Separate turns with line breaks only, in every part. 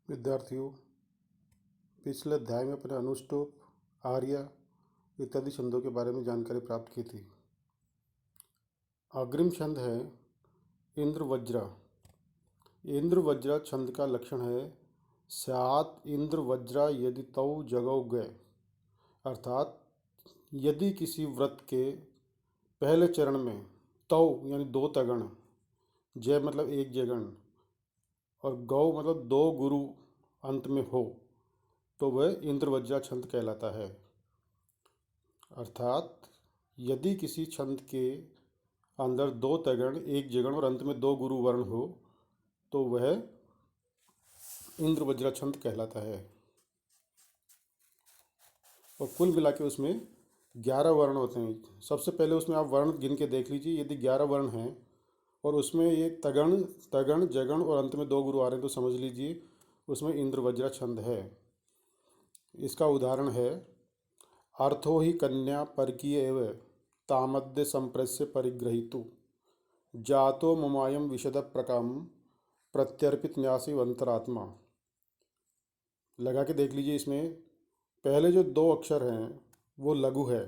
विद्यार्थियों, पिछले अध्याय में अपने अनुष्टुप, आर्य इत्यादि छंदों के बारे में जानकारी प्राप्त की थी। अग्रिम छंद है इंद्रवज्रा। इंद्रवज्रा छंद का लक्षण है स्यात् इंद्रवज्रा यदि तौ जगौ गए, अर्थात यदि किसी व्रत के पहले चरण में तौ यानी दो तगण, जय मतलब एक जगण और गौ मतलब दो गुरु अंत में हो तो वह इंद्रवज्रा छंद कहलाता है। अर्थात यदि किसी छंद के अंदर दो तगण, एक जगण और अंत में दो गुरु वर्ण हो तो वह इंद्रवज्रा छंद कहलाता है। और कुल मिला के उसमें 11 वर्ण होते हैं। सबसे पहले उसमें आप वर्ण गिन के देख लीजिए। यदि 11 वर्ण हैं और उसमें एक तगण, तगण, जगण और अंत में दो गुरु आ रहे हैं तो समझ लीजिए उसमें इंद्रवज्रा छंद है। इसका उदाहरण है अर्थो ही कन्या परकीय एव तामद्य संप्रस्य परिग्रहीतु जातो ममायम विशद प्रकाम प्रत्यर्पित न्यासी अंतरात्मा। लगा के देख लीजिए। इसमें पहले जो दो अक्षर हैं वो लघु है,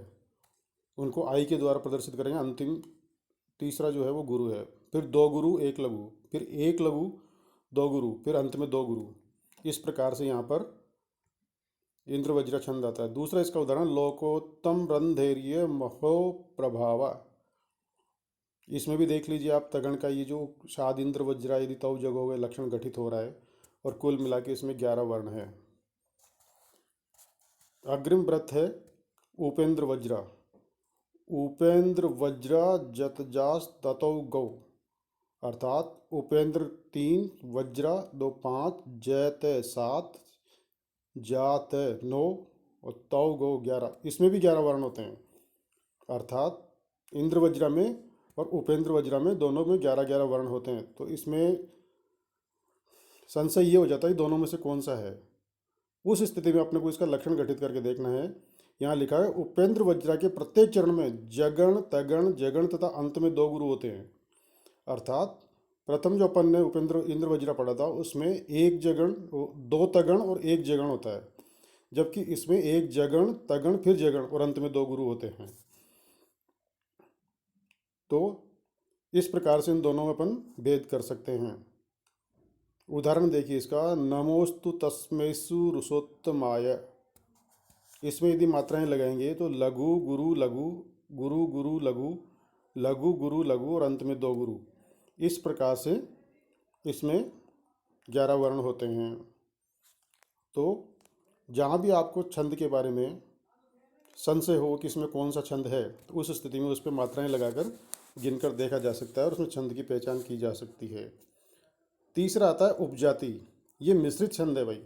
उनको आई के द्वारा प्रदर्शित करेंगे। अंतिम तीसरा जो है वो गुरु है, फिर दो गुरु एक लघु, फिर एक लघु दो गुरु, फिर अंत में दो गुरु। इस प्रकार से यहाँ पर इंद्रवज्रा छंद आता है। दूसरा इसका उदाहरण लोकोत्तम रंधैर्य महो प्रभावा। इसमें भी देख लीजिए आप तगण का ये जो शाद इंद्रवज्रा यदि तव जगह हुए लक्षण घटित हो रहा है और कुल मिला के इसमें 11 वर्ण है। अग्रिम व्रत है उपेंद्र वज्रा। उपेंद्र वज्रा जतजास ततौ गौ, अर्थात उपेंद्र 3, वज्रा 2 5, जयत 7, जात 9 और तौ गौ 11। इसमें भी 11 वर्ण होते हैं। अर्थात इंद्रवज्रा में और उपेंद्र वज्रा में दोनों में 11-11 वर्ण होते हैं। तो इसमें संशय ये हो जाता है दोनों में से कौन सा है। उस स्थिति में अपने को इसका लक्षण घटित करके देखना है। यहाँ लिखा है उपेंद्र वज्रा के प्रत्येक चरण में जगण, तगण, जगण तथा अंत में दो गुरु होते हैं। अर्थात प्रथम जो अपन ने उपेंद्र इंद्रवज्रा पढ़ा था उसमें एक जगण, दो तगण और एक जगण होता है, जबकि इसमें एक जगण, तगण, फिर जगण और अंत में दो गुरु होते हैं। तो इस प्रकार से इन दोनों में अपन भेद कर सकते हैं। उदाहरण देखिए इसका, नमोस्तु तस्मैसु रुषोत्तमाय। इसमें यदि मात्राएं लगाएंगे तो लघु गुरु लघु, गुरु गुरु लघु, लघु गुरु लघु और अंत में दो गुरु। इस प्रकार से इसमें 11 वर्ण होते हैं। तो जहाँ भी आपको छंद के बारे में संशय हो कि इसमें कौन सा छंद है तो उस स्थिति में उस पर मात्राएं लगाकर गिनकर देखा जा सकता है और उसमें छंद की पहचान की जा सकती है। तीसरा आता है उपजाति। ये मिश्रित छंद है भाई।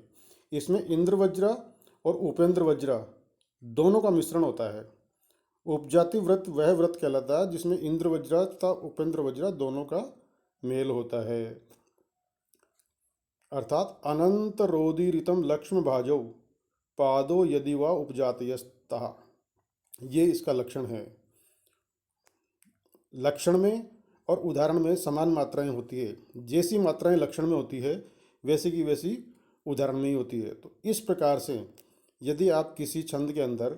इसमें इंद्रवज्रा और उपेंद्र वज्रा दोनों का मिश्रण होता है। उपजाति व्रत वह व्रत कहलाता है जिसमें इंद्रवज्रा तथा उपेंद्र वज्रा दोनों का मेल होता है। अर्थात अनंत रोदीरितम लक्ष्म भाजौ पादो यदि वा उपजातयस्तः, ये इसका लक्षण है। लक्षण में और उदाहरण में समान मात्राएं होती है। जैसी मात्राएं लक्षण में होती है वैसी की वैसी उदाहरण में ही होती है। तो इस प्रकार से यदि आप किसी छंद के अंदर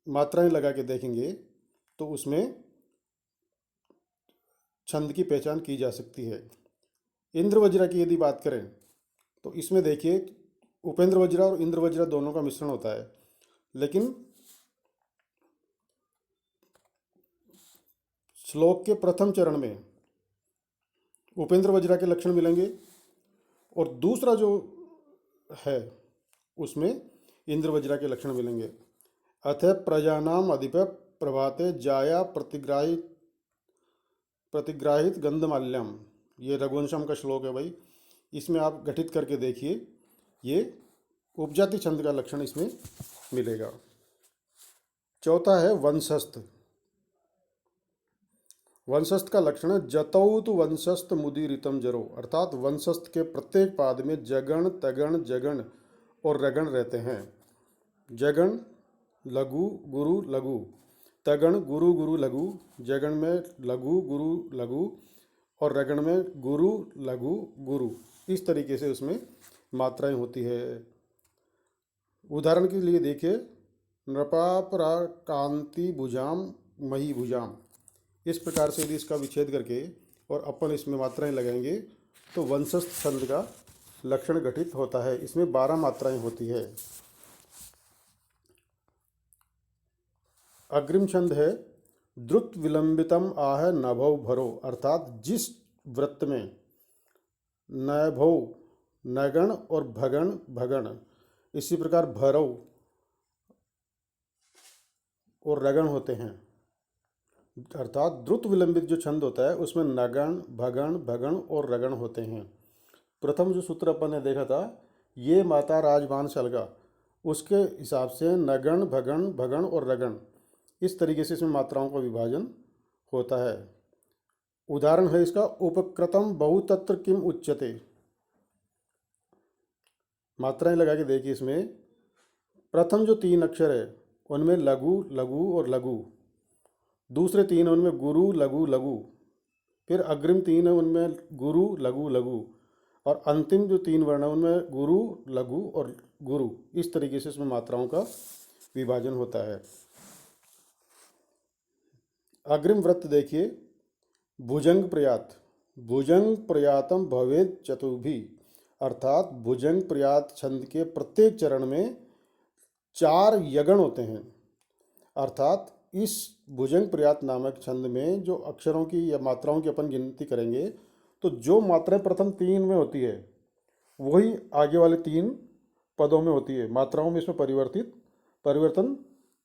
मात्राएं लगा के देखेंगे तो उसमें छंद की पहचान की जा सकती है। इंद्रवज्रा की यदि बात करें तो इसमें देखिए उपेंद्र वज्रा और इंद्रवज्रा दोनों का मिश्रण होता है, लेकिन श्लोक के प्रथम चरण में उपेंद्र वज्रा के लक्षण मिलेंगे और दूसरा जो है उसमें इंद्रवज्रा के लक्षण मिलेंगे। अथ प्रजानाम अधिप प्रभाते जाया प्रतिग्राहित गंधमाल्यम, ये रघुवंशम का श्लोक है भाई। इसमें आप घटित करके देखिए, ये उपजाति छंद का लक्षण इसमें मिलेगा। चौथा है वंशस्थ। वंशस्थ का लक्षण है जतौ तु वंशस्थ मुदीरितम जरो, अर्थात वंशस्थ के प्रत्येक पाद में जगण, तगण, जगण और रगण रहते हैं। जगण लघु गुरु लघु, तगण गुरु गुरु लघु, जगण में लघु गुरु लघु और रगण में गुरु लघु गुरु। इस तरीके से उसमें मात्राएं होती है। उदाहरण के लिए देखिए, नृपापरा कांति भुजाम मही भुजाम। इस प्रकार से यदि इसका विच्छेद करके और अपन इसमें मात्राएं लगाएंगे तो वंशस्थ छंद का लक्षण गठित होता है। इसमें 12 मात्राएं होती है। अग्रिम छंद है द्रुत विलंबितम आह नभौ भरो, अर्थात जिस वृत्त में नभौ नगण और भगण भगण, इसी प्रकार भरौ और रगण होते हैं। अर्थात द्रुत विलंबित जो छंद होता है उसमें नगण भगण भगण और रगण होते हैं। प्रथम जो सूत्र अपन ने देखा था, ये माता राजवान शलगा, उसके हिसाब से नगण भगण भगण और रगण, इस तरीके से इसमें मात्राओं का विभाजन होता है। उदाहरण है इसका, उपकृतम बहुतत्र किम उच्यते। मात्राएं लगा के देखिए इसमें, प्रथम जो 3 अक्षर है उनमें लघु लघु और लघु, दूसरे 3 उनमें गुरु लघु लघु, फिर अग्रिम 3 है उनमें गुरु लघु लघु, और अंतिम जो 3 वर्ण है उनमें गुरु लघु और गुरु। इस तरीके से इसमें मात्राओं का विभाजन होता है। अग्रिम वृत्त देखिए, भुजंग प्रयात, भुजंग प्रयातम भवेद चतुर्भी, अर्थात भुजंग प्रयात छंद के प्रत्येक चरण में 4 यगण होते हैं। अर्थात इस भुजंग प्रयात नामक छंद में जो अक्षरों की या मात्राओं की अपन गिनती करेंगे तो जो मात्राएं प्रथम 3 में होती है वही आगे वाले 3 पदों में होती है। मात्राओं में इसमें परिवर्तन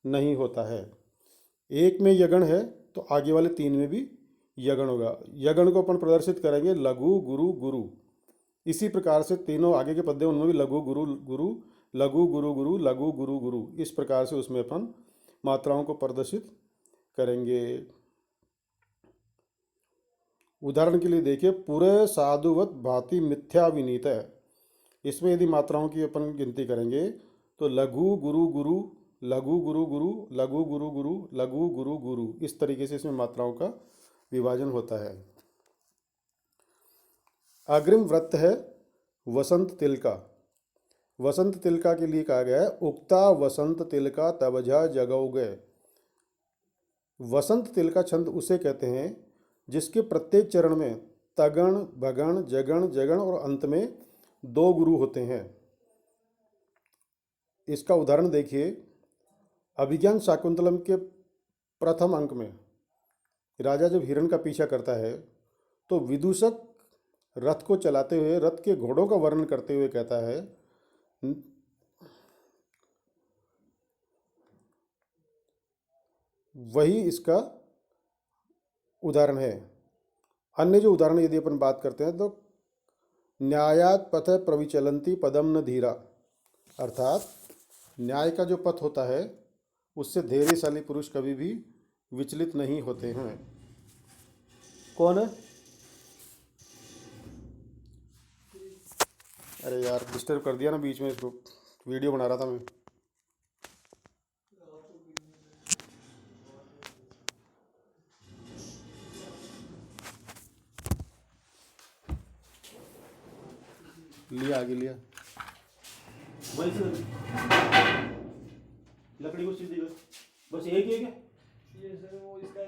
नहीं होता है। 1 में यगण है तो आगे वाले 3 में भी यगण होगा। यगण को अपन प्रदर्शित करेंगे लघु गुरु गुरु। इसी प्रकार से तीनों आगे के पद हैं उनमें भी लघु गुरु गुरु, लघु गुरु गुरु, लघु गुरु गुरु, इस प्रकार से उसमें अपन मात्राओं को प्रदर्शित करेंगे। उदाहरण के लिए देखिए, पूरे साधुवत भांति मिथ्या विनीत है। इसमें यदि मात्राओं की अपन गिनती करेंगे तो लघु गुरु गुरु, लघु गुरु गुरु, लघु गुरु गुरु, लघु गुरु गुरु, इस तरीके से इसमें मात्राओं का विभाजन होता है। अग्रिम वृत्त है वसंत तिलका। वसंत तिलका के लिए कहा गया है, उक्ता वसंत तिलका तबझा जगौगे। वसंत तिलका छंद उसे कहते हैं जिसके प्रत्येक चरण में तगण भगण जगण जगण और अंत में 2 गुरु होते हैं। इसका उदाहरण देखिए, अभिज्ञान शाकुंतलम के प्रथम अंक में राजा जब हिरण का पीछा करता है तो विदूषक रथ को चलाते हुए रथ के घोड़ों का वर्णन करते हुए कहता है, वही इसका उदाहरण है। अन्य जो उदाहरण यदि अपन बात करते हैं तो न्यायात पथ प्रविचलंती पदम न धीरा, अर्थात न्याय का जो पथ होता है उससे धैर्यशाली पुरुष कभी भी विचलित नहीं होते हैं। कौन है? अरे यार, डिस्टर्ब कर दिया ना बीच में, इसको वीडियो बना रहा था मैं। लिया आगे लिया, वही से लकड़ी को सीधी कर, बस एक ही है क्या?
ये सर वो इसका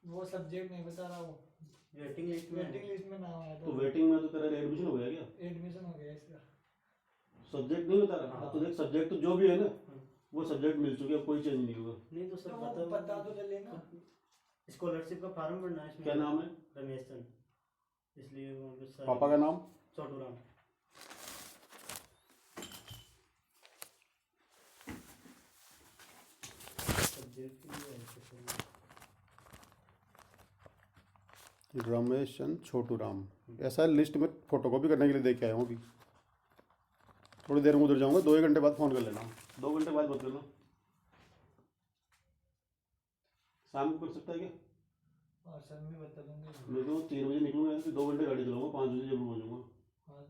वो सब्जेक्ट नहीं बता रहा, वो वेटिंग लिस्ट में नाम आया
तो वेटिंग में तो तेरा एडमिशन हो गया क्या?
एडमिशन हो गया इसका।
सब्जेक्ट नहीं बता रहा? तो देख, सब्जेक्ट तो जो भी है ना वो सब्जेक्ट मिल चुके, अब कोई चेंज नहीं होगा।
नहीं तो सर
तो पता तो चले ना।
स्कॉलरशिप का फॉर्म भरना है इसमें।
क्या नाम है?
रमेश चंद, इसलिए वो
पापा का नाम?
छोटू राम।
रमेश चंद छोटू राम, ऐसा लिस्ट में फोटोकॉपी करने के लिए देख के आया हूँ अभी। थोड़ी देर में उधर जाऊँगा, 2 घंटे बाद फ़ोन कर लेना। 2 घंटे बाद बात करना। शाम को कर सकता है क्या?
हाँ सर, मैं बता दूंगा।
मैं तो 3 बजे निकलूँगा, फिर 2 घंटे गाड़ी चलाऊँगा, 5 बजे जरूर पहुँचूँगा।
हाँ,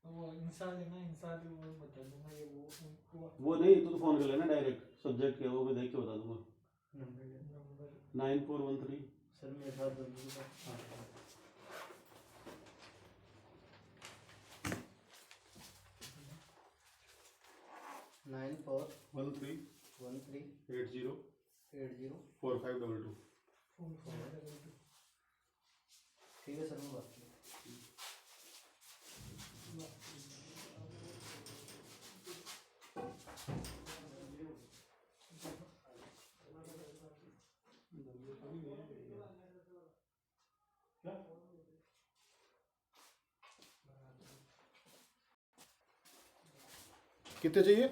वो इंसान है ना, इंसान वो बता दूंगा। ये
वो नहीं, तो फ़ोन कर लेना डायरेक्ट, सब्जेक्ट क्या है वो मैं देख के बता दूंगा।
नंबर
9413।
सर मेरे साथ
13804522।
ठीक है सर, मैं बात
कितने चाहिए?